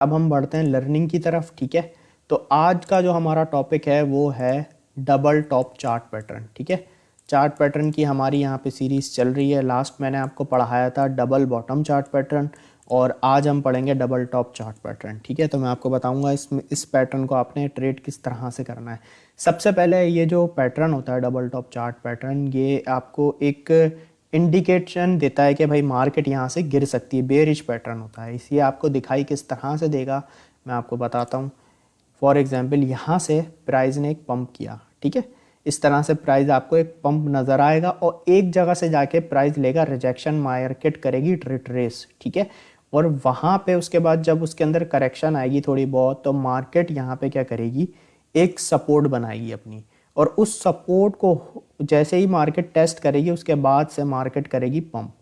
अब हम बढ़ते हैं लर्निंग की तरफ। ठीक है, तो आज का जो हमारा टॉपिक है वो है डबल टॉप चार्ट पैटर्न। ठीक है, चार्ट पैटर्न की हमारी यहाँ पे सीरीज़ चल रही है। लास्ट मैंने आपको पढ़ाया था डबल बॉटम चार्ट पैटर्न और आज हम पढ़ेंगे डबल टॉप चार्ट पैटर्न। ठीक है, तो मैं आपको बताऊंगा इस पैटर्न को आपने ट्रेड किस तरह से करना है। सबसे पहले ये जो पैटर्न होता है डबल टॉप चार्ट पैटर्न, ये आपको एक इंडिकेशन देता है कि भाई मार्केट यहाँ से गिर सकती है, बेरिश पैटर्न होता है। इसे आपको दिखाई किस तरह से देगा मैं आपको बताता हूँ। फॉर एग्जांपल यहाँ से प्राइस ने एक पंप किया, ठीक है, इस तरह से प्राइस आपको एक पंप नज़र आएगा और एक जगह से जाके प्राइस लेगा रिजेक्शन, मार्केट करेगी रिट्रेस। ठीक है, और वहाँ पे उसके बाद जब उसके अंदर करेक्शन आएगी थोड़ी बहुत, तो मार्केट यहाँ पे क्या करेगी, एक सपोर्ट बनाएगी अपनी, और उस सपोर्ट को जैसे ही मार्केट टेस्ट करेगी उसके बाद से मार्केट करेगी पंप।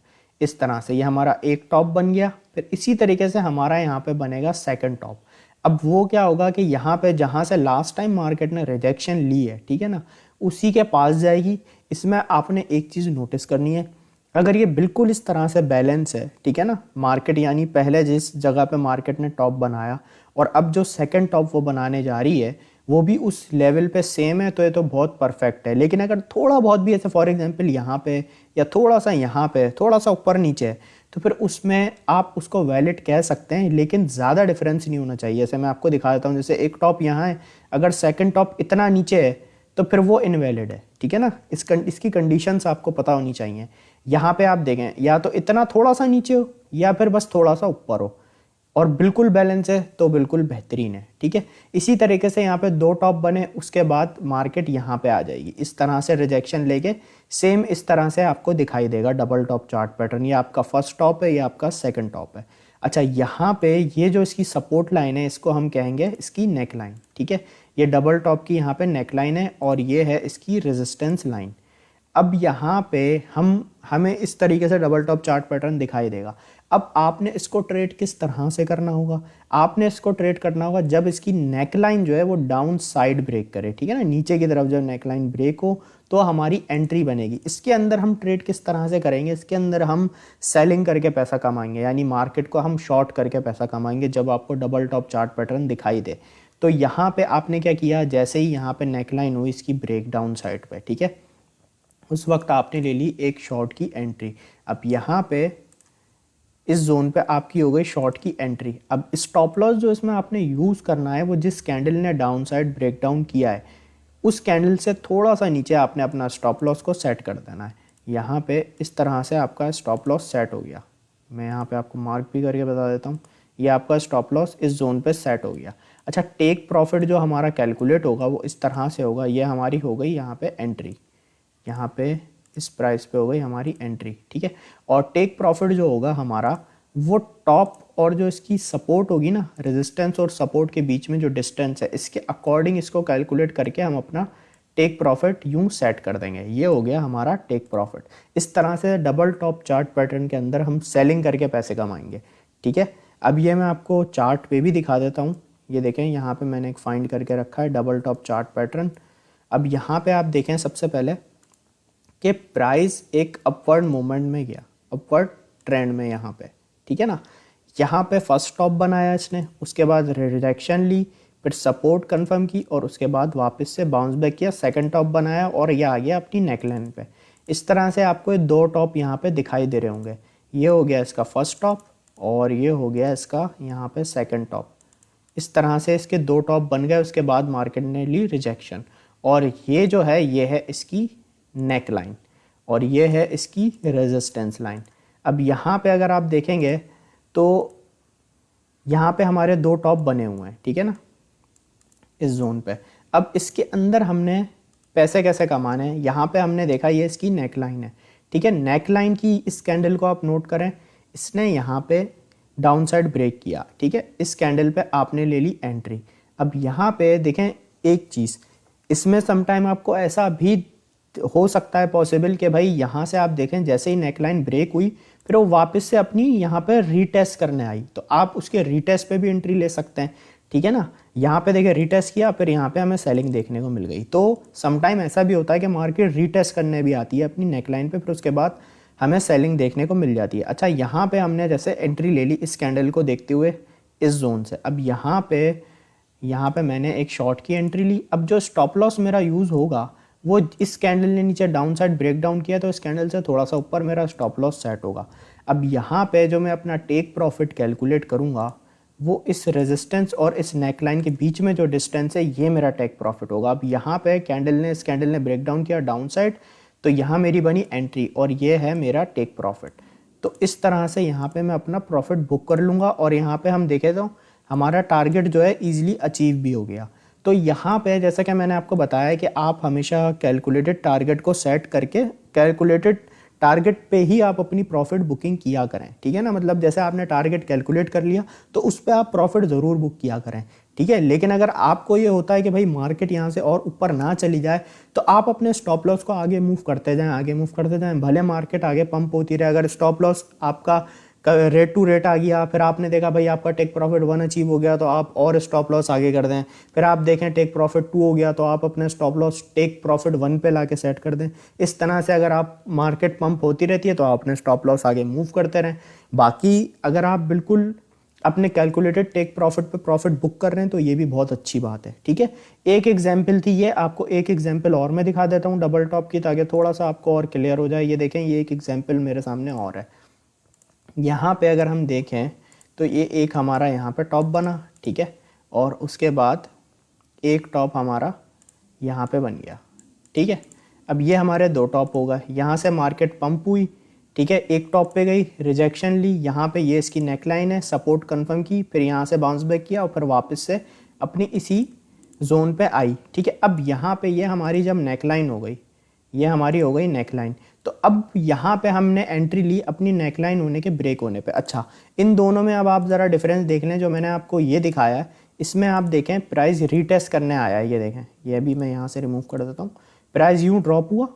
इस तरह से ये हमारा एक टॉप बन गया। फिर इसी तरीके से हमारा यहाँ पे बनेगा सेकंड टॉप। अब वो क्या होगा कि यहाँ पे जहाँ से लास्ट टाइम मार्केट ने रिजेक्शन ली है, ठीक है ना, उसी के पास जाएगी। इसमें आपने एक चीज़ नोटिस करनी है, अगर ये बिल्कुल इस तरह से बैलेंस है, ठीक है ना, मार्केट यानी पहले जिस जगह पे मार्केट ने टॉप बनाया और अब जो सेकंड टॉप वो बनाने जा रही है वो भी उस लेवल पे सेम है, तो ये तो बहुत परफेक्ट है। लेकिन अगर थोड़ा बहुत भी ऐसे फॉर एग्जांपल यहाँ पे या थोड़ा सा यहाँ पे, थोड़ा सा ऊपर नीचे है, तो फिर उसमें आप उसको वैलिड कह सकते हैं, लेकिन ज़्यादा डिफरेंस नहीं होना चाहिए। जैसे मैं आपको दिखा देता हूँ, जैसे एक टॉप यहाँ है, अगर सेकंड टॉप इतना नीचे है तो फिर वो इनवैलिड है। ठीक है ना, इसकी कंडीशंस आपको पता होनी चाहिए। यहाँ पे आप देखें, या तो इतना थोड़ा सा नीचे हो या फिर बस थोड़ा सा ऊपर हो, और बिल्कुल बैलेंस है तो बिल्कुल बेहतरीन है। ठीक है, इसी तरीके से यहाँ पे दो टॉप बने, उसके बाद मार्केट यहाँ पे आ जाएगी इस तरह से रिजेक्शन लेके, सेम इस तरह से आपको दिखाई देगा डबल टॉप चार्ट पैटर्न। ये आपका फर्स्ट टॉप है, ये आपका सेकंड टॉप है। अच्छा, यहाँ पे ये जो इसकी सपोर्ट लाइन है इसको हम कहेंगे इसकी नेक लाइन। ठीक है, ये डबल टॉप की यहाँ पे नेक लाइन है और ये है इसकी रेजिस्टेंस लाइन। अब यहाँ पे हमें इस तरीके से डबल टॉप चार्ट पैटर्न दिखाई देगा। अब आपने इसको ट्रेड किस तरह से करना होगा, आपने इसको ट्रेड करना होगा जब इसकी नेकलाइन जो है वो डाउन साइड ब्रेक करे। ठीक है ना, नीचे की तरफ जब नेकलाइन ब्रेक हो तो हमारी एंट्री बनेगी। इसके अंदर हम ट्रेड किस तरह से करेंगे, इसके अंदर हम सेलिंग करके पैसा कमाएंगे, यानी मार्केट को हम शॉर्ट करके पैसा कमाएंगे जब आपको डबल टॉप चार्ट पैटर्न दिखाई दे। तो यहाँ पे आपने क्या किया, जैसे ही यहाँ पे नेकलाइन हुई इसकी ब्रेक डाउन साइड पे, ठीक है, उस वक्त आपने ले ली एक शॉर्ट की एंट्री। अब यहाँ पे इस जोन पे आपकी हो गई शॉर्ट की एंट्री। अब स्टॉप लॉस जो इसमें आपने यूज़ करना है वो जिस कैंडल ने डाउन साइड ब्रेक डाउन किया है उस कैंडल से थोड़ा सा नीचे आपने अपना स्टॉप लॉस को सेट कर देना है। यहाँ पे इस तरह से आपका स्टॉप लॉस सेट हो गया। मैं यहाँ पे आपको मार्क भी करके बता देता हूँ, ये आपका स्टॉप लॉस इस जोन पे सेट हो गया। अच्छा, टेक प्रॉफिट जो हमारा कैलकुलेट होगा वो इस तरह से होगा, ये हमारी हो गई यहाँ पे एंट्री, यहाँ पे इस प्राइस पे हो गई हमारी एंट्री। ठीक है, और टेक प्रॉफिट जो होगा हमारा वो टॉप और जो इसकी सपोर्ट होगी ना, रेजिस्टेंस और सपोर्ट के बीच में जो डिस्टेंस है इसके अकॉर्डिंग इसको कैलकुलेट करके हम अपना टेक प्रॉफिट यूं सेट कर देंगे। ये हो गया हमारा टेक प्रॉफिट। इस तरह से डबल टॉप चार्ट पैटर्न के अंदर हम सेलिंग करके पैसे कमाएंगे। ठीक है, अब ये मैं आपको चार्ट पे भी दिखा देता हूँ। ये देखें, यहाँ पे मैंने एक फाइंड करके रखा है डबल टॉप चार्ट पैटर्न। अब यहाँ पे आप देखें सबसे पहले कि प्राइस एक अपवर्ड मूवमेंट में गया, अपवर्ड ट्रेंड में यहाँ पे। ठीक है ना, यहाँ पे फर्स्ट टॉप बनाया इसने, उसके बाद रिजेक्शन ली, फिर सपोर्ट कंफर्म की और उसके बाद वापस से बाउंस बैक किया, सेकंड टॉप बनाया और ये आ गया अपनी नेकलाइन पे। इस तरह से आपको ये दो टॉप यहाँ पे दिखाई दे रहे होंगे। ये हो गया इसका फर्स्ट टॉप और ये हो गया इसका यहाँ पे सेकंड टॉप। इस तरह से इसके दो टॉप बन गए। उसके बाद मार्केट ने ली रिजेक्शन और ये जो है ये है इसकी नेक लाइन और ये है इसकी रेजिस्टेंस लाइन। अब यहाँ पे अगर आप देखेंगे तो यहाँ पे हमारे दो टॉप बने हुए हैं, ठीक है ना, इस जोन पे। अब इसके अंदर हमने पैसे कैसे कमाने हैं, यहाँ पे हमने देखा ये इसकी नेक लाइन है। ठीक है, नेक लाइन की इस कैंडल को आप नोट करें, इसने यहाँ पे डाउन साइड ब्रेक किया। ठीक है, इस कैंडल पे आपने ले ली एंट्री। अब यहाँ पे देखें एक चीज़, इसमें समटाइम आपको ऐसा भी हो सकता है पॉसिबल कि भाई यहाँ से आप देखें जैसे ही नेकलाइन ब्रेक हुई फिर वो वापस से अपनी यहाँ पे रीटेस्ट करने आई, तो आप उसके रीटेस्ट पे भी एंट्री ले सकते हैं। ठीक है ना, यहाँ पे देखिए रीटेस्ट किया, फिर यहाँ पे हमें सेलिंग देखने को मिल गई। तो समटाइम ऐसा भी होता है कि मार्केट रीटेस्ट करने भी आती है अपनी नेकलाइन पे, फिर उसके बाद हमें सेलिंग देखने को मिल जाती है। अच्छा, यहाँ पे हमने जैसे एंट्री ले ली इस कैंडल को देखते हुए, इस जोन से। अब यहाँ पे मैंने एक शॉर्ट की एंट्री ली। अब जो स्टॉप लॉस मेरा यूज़ होगा वो इस कैंडल ने नीचे डाउन साइड ब्रेक डाउन किया तो इस कैंडल से थोड़ा सा ऊपर मेरा स्टॉप लॉस सेट होगा। अब यहाँ पे जो मैं अपना टेक प्रॉफिट कैलकुलेट करूँगा वो इस रेजिस्टेंस और इस नेकलाइन के बीच में जो डिस्टेंस है ये मेरा टेक प्रॉफिट होगा। अब यहाँ पे इस कैंडल ने ब्रेक डाउन किया डाउन साइड, तो यहाँ मेरी बनी एंट्री और ये है मेरा टेक प्रॉफिट। तो इस तरह से यहाँ पे मैं अपना प्रॉफिट बुक कर लूँगा और यहाँ पे हम देखें तो हमारा टारगेट जो है ईजिली अचीव भी हो गया। तो यहाँ पे जैसा कि मैंने आपको बताया कि आप हमेशा कैलकुलेटेड टारगेट को सेट करके कैलकुलेटेड टारगेट पे ही आप अपनी प्रॉफिट बुकिंग किया करें, ठीक है ना। मतलब जैसे आपने टारगेट कैलकुलेट कर लिया तो उस पर आप प्रॉफिट ज़रूर बुक किया करें, ठीक है। लेकिन अगर आपको ये होता है कि भाई मार्केट यहाँ से और ऊपर ना चली जाए तो आप अपने स्टॉप लॉस को आगे मूव करते जाएं, भले मार्केट आगे पंप होती रहे। अगर स्टॉप लॉस आपका रेट टू रेट आ गया, फिर आपने देखा भाई आपका टेक प्रॉफिट 1 अचीव हो गया तो आप और स्टॉप लॉस आगे कर दें। फिर आप देखें टेक प्रॉफिट 2 हो गया तो आप अपने स्टॉप लॉस टेक प्रॉफिट 1 पे लाके सेट कर दें। इस तरह से अगर आप मार्केट पंप होती रहती है तो आप अपने स्टॉप लॉस आगे मूव करते रहें। बाकी अगर आप बिल्कुल अपने कैलकुलेटेड टेक प्रॉफिट पे प्रॉफिट बुक कर रहे हैं तो ये भी बहुत अच्छी बात है, ठीक है। एक एग्जांपल थी ये, आपको एक एग्जांपल और मैं दिखा देता हूँ डबल टॉप की, ताकि थोड़ा सा आपको और क्लियर हो जाए। ये देखें, ये एक एग्जांपल मेरे सामने और है। यहाँ पे अगर हम देखें तो ये एक हमारा यहाँ पे टॉप बना, ठीक है, और उसके बाद एक टॉप हमारा यहाँ पे बन गया, ठीक है। अब ये हमारे 2 टॉप होगा। यहाँ से मार्केट पंप हुई, ठीक है, एक टॉप पे गई, रिजेक्शन ली, यहाँ पे ये इसकी नेकलाइन है, सपोर्ट कंफर्म की, फिर यहाँ से बाउंस बैक किया और फिर वापस से अपनी इसी जोन पे आई, ठीक है। अब यहाँ पे ये हमारी जब नेकलाइन हो गई, ये हमारी हो गई नेकलाइन, तो अब यहाँ पे हमने एंट्री ली अपनी नेकलाइन होने के ब्रेक होने पे। अच्छा, इन दोनों में अब आप ज़रा डिफरेंस देख लें। जो मैंने आपको ये दिखाया है इसमें आप देखें प्राइस रीटेस्ट करने आया है, ये देखें, ये भी मैं यहाँ से रिमूव कर देता हूँ। प्राइस यूँ ड्रॉप हुआ,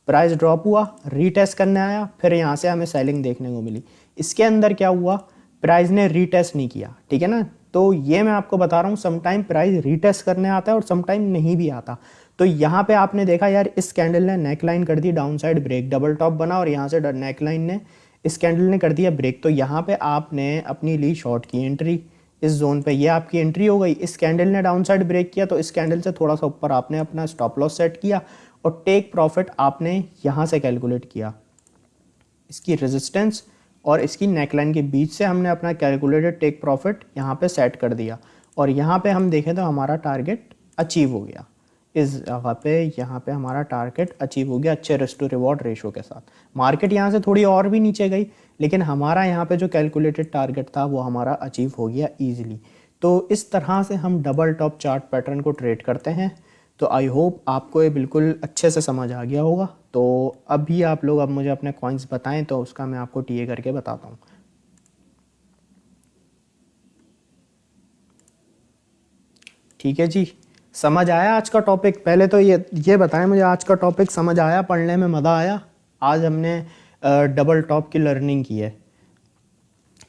प्राइस ड्रॉप हुआ, रीटेस्ट करने आया, फिर यहाँ से हमें सेलिंग देखने को मिली। इसके अंदर क्या हुआ, प्राइस ने रीटेस्ट नहीं किया, ठीक है ना। तो ये मैं आपको बता रहा हूँ, समटाइम प्राइस रीटेस्ट करने आता है और समटाइम नहीं भी आता। तो यहाँ पे आपने देखा यार, इस कैंडल ने नेकलाइन कर दी down side break, double top बना और यहाँ से नेकलाइन ने इस कैंडल ने कर दिया ब्रेक। तो यहाँ पे आपने अपनी ली शॉर्ट की एंट्री इस जोन पे, ये आपकी एंट्री हो गई। इस कैंडल ने डाउन साइड ब्रेक किया तो इस कैंडल से थोड़ा सा ऊपर आपने अपना स्टॉप लॉस सेट किया और टेक प्रॉफिट आपने यहाँ से कैलकुलेट किया। इसकी रेजिस्टेंस और इसकी नेकलाइन के बीच से हमने अपना कैलकुलेटेड टेक प्रॉफिट यहाँ पे सेट कर दिया और यहाँ पे हम देखें तो हमारा टारगेट अचीव हो गया। इस जगह पे यहाँ पे हमारा टारगेट अचीव हो गया अच्छे रिस्क टू रिवॉर्ड रेशो के साथ। मार्केट यहाँ से थोड़ी और भी नीचे गई लेकिन हमारा यहाँ पे जो कैलकुलेटेड टारगेट था वो हमारा अचीव हो गया ईजिली। तो इस तरह से हम डबल टॉप चार्ट पैटर्न को ट्रेड करते हैं। तो आई होप आपको ये बिल्कुल अच्छे से समझ आ गया होगा। तो अभी आप लोग अब मुझे अपने कॉइन्स बताएं तो उसका मैं आपको टीए करके बताता हूँ। ठीक है जी, समझ आया आज का टॉपिक? पहले तो ये बताएं मुझे, आज का टॉपिक समझ आया, पढ़ने में मज़ा आया? आज हमने डबल टॉप की लर्निंग की है।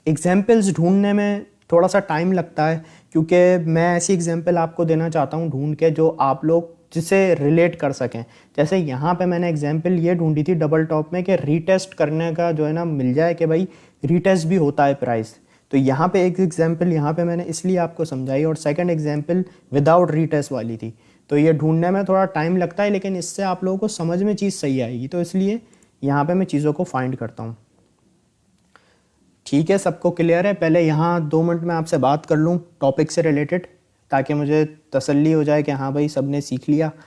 एग्जाम्पल्स ढूंढने में थोड़ा सा टाइम लगता है क्योंकि मैं ऐसी एग्जाम्पल आपको देना चाहता हूँ ढूंढ के जो आप लोग जिसे रिलेट कर सकें। जैसे यहाँ पे मैंने एग्जाम्पल ये ढूंढी थी डबल टॉप में कि रीटेस्ट करने का जो है ना मिल जाए कि भाई रीटेस्ट भी होता है प्राइस। तो यहाँ पे एक एग्जाम्पल यहाँ पे मैंने इसलिए आपको समझाई और सेकंड एग्जाम्पल विदाउट रीटेस्ट वाली थी। तो ये ढूंढने में थोड़ा टाइम लगता है लेकिन इससे आप लोगों को समझ में चीज़ सही आएगी, तो इसलिए यहाँ पे मैं चीज़ों को फाइंड करता हूँ। ठीक है, सबको क्लियर है? पहले यहाँ 2 मिनट में आपसे बात कर लूँ टॉपिक से रिलेटेड ताकि मुझे तसल्ली हो जाए कि हाँ भाई सबने सीख लिया।